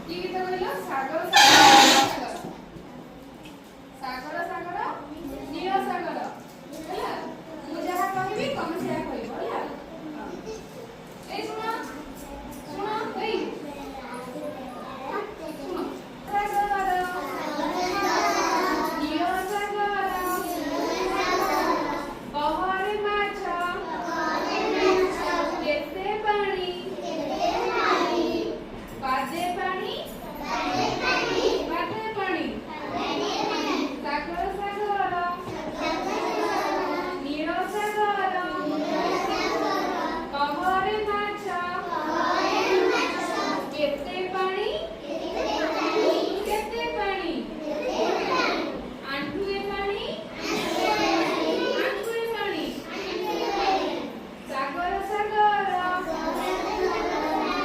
কি গীত কইলো সাগর সাগর ସାଗର ସାଗର ନୀଳ ସାଗର ହେଲା ମୁଁ ଯାହା କହିବି ତମେ ସେୟା କହିବ ହେଲା ଏଇ ଶୁଣ ଶୁଣ ଏଇ ଶୁଣ ସାଗର ନୀଳ ସାଗର ବହରେ ମାଛ କେତେ ପାଣି ପାଦେ ପାଣି ପାଦେ ପାଣି ସାଗର ସାଗର ନୀଳ ସାଗର ବହରେ ମାଛ କେତେ ପାଣି କେତେ ପାଣି ଆଣ୍ଠୁଏ ପାଣି ଆଣ୍ଠୁଏ ପାଣି ସାଗର ସାଗର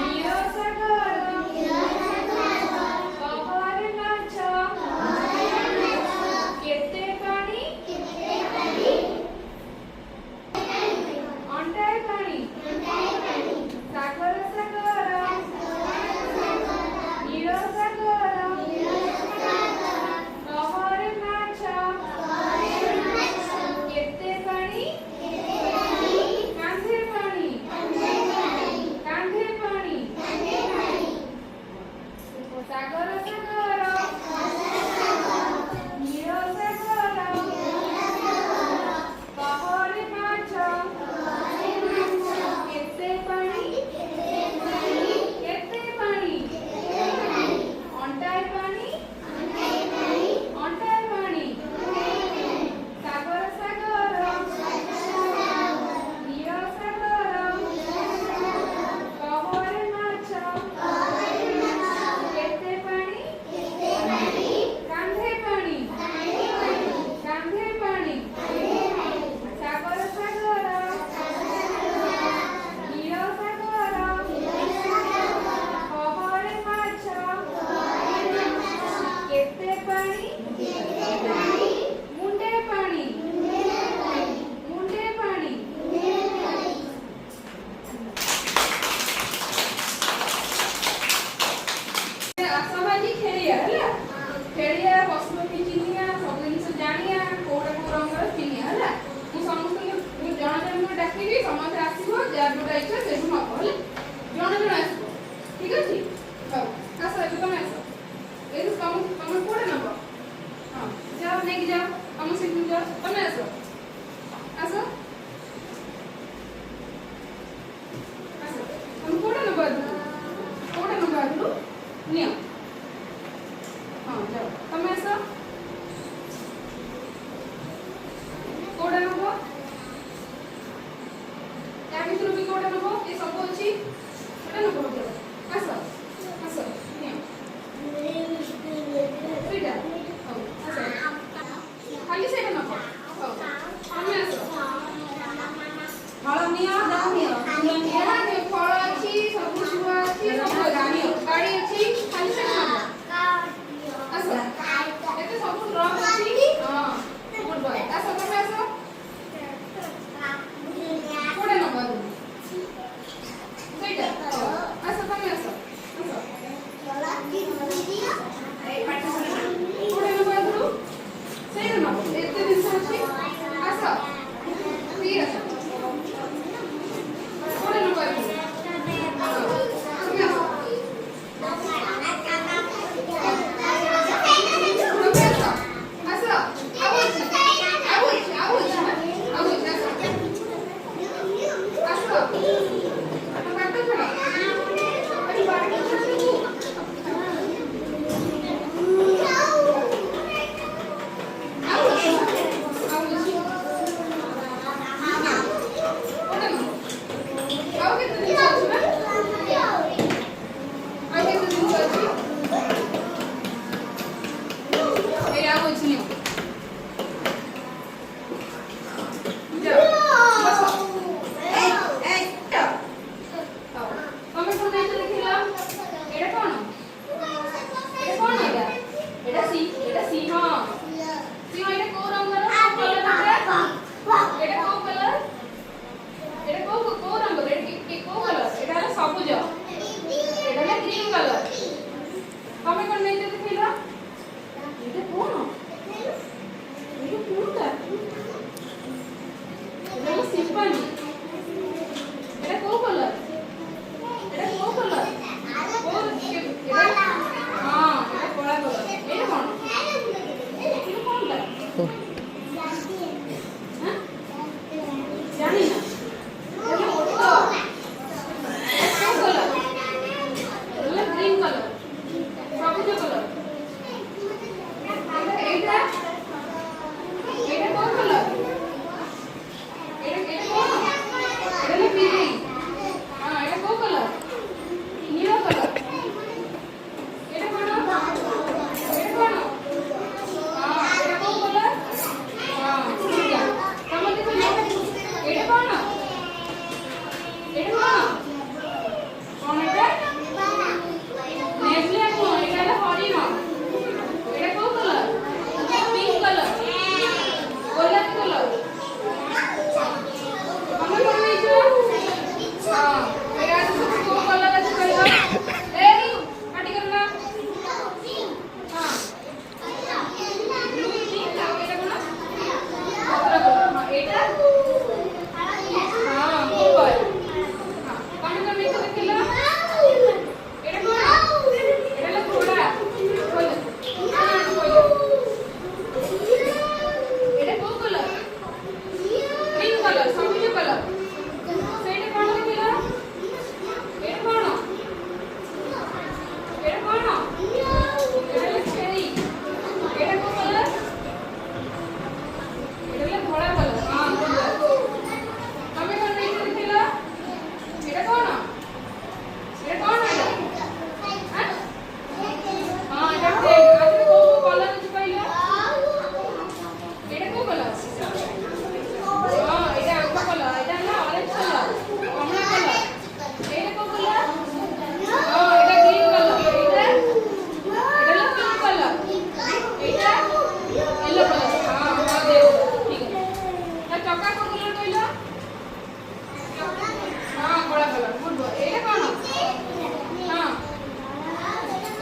ନୀଳ ସାଗର ବହରେ ମାଛ କେତେ ପାଣି ଅଣ୍ଟାଏ ପାଣି ସାଗର ସାଗର ନୀଳ ସାଗର ବହରେ ମାଛ କେତେ ପାଣି କାନ୍ଧେ ପାଣି କାନ୍ଧେ ପାଣି ସାଗର ସାଗର ନୀଳ ସାଗର ବହରେ ମାଛ କେତେ ପାଣି କେତେ ପାଣି ଅଣ୍ଟାଏ ପାଣି ଅଣ୍ଟାଏ ପାଣି ସାଗର ସାଗର ନୀଳ ସାଗର ବହରେ ମାଛ କେତେ ପାଣି କାନ୍ଧେ ପାଣି କାନ୍ଧେ ପାଣି ସାଗର ସାଗର ନୀଳ ସାଗର ବହରେ ମାଛ କେତେ ପାଣି ମୁଣ୍ଡେ ପାଣି ମୁଣ୍ଡେ ପାଣି ଆସବାଜି ଖେଳିଆ ହେଲା ଖେଳିଆ ପଶୁପକ୍ଷୀ ଚିହ୍ନିଆ ସବୁ ଜିନିଷ ଜାଣିଆ କୋଉଟା କୋଉ ରଙ୍ଗର ଚିହ୍ନିଆ ହେଲା ମୁଁ ସମସ୍ତଙ୍କୁ ଜଣ ଜଣଙ୍କୁ ଡାକିବି ସମସ୍ତେ ଆସିବ ଯାହା ଯୋଉଟା ଇଚ୍ଛା ସେଇଠୁ ନବ ହେଲା ଜଣେ ଜଣେ ଆସିବ ଠିକ ଅଛି ହଉ ଆସ ଏବେ ତମେ ଆସ ଏଇଠୁ ତମେ କୋଉଟା ନବ ହଁ ଯାଅ ନେଇକି ଯାଅ ତମ ସେଠୁ ଯାଅ ତମେ ଆସ ଆସ ଆସ ତମେ କୋଉଟା ନବ ଆଗରୁ କୋଉଟା ନବ ଆଗରୁ ନିଅ ହଁ ଯାଅ ତମେ ଆସ କୋଉଟା ନବ ତା ଭିତରୁ ବି କୋଉଟା ନବ ଏ ସବୁ ଅଛି କୋଉଟା ନବ ଯାଅ ଆସ ଆସ ନିଅ ସେଇଟା ହଉ ଆସ ଖାଲି ସେଇଟା ନବ ହଉ ତମେ ଆସ ଫଳ ନିଅ ଯାଅ ନିଅ ଫୁଲ ନିଅ ଫଳ ଅଛି ସବୁ ଛୁଆ ଅଛି ସବୁ ଅଛି ଗାଡ଼ି ଅଛି ଖାଲି ସେଇଟା ନବ ଆସ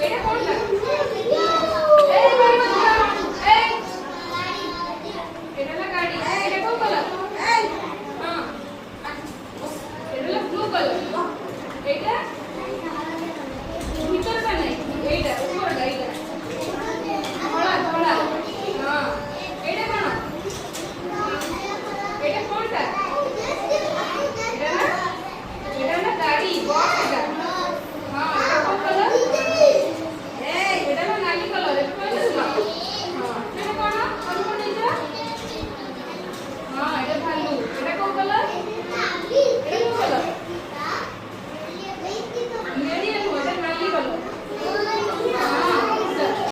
ଏଇଟା କଣ ଲାଗେ?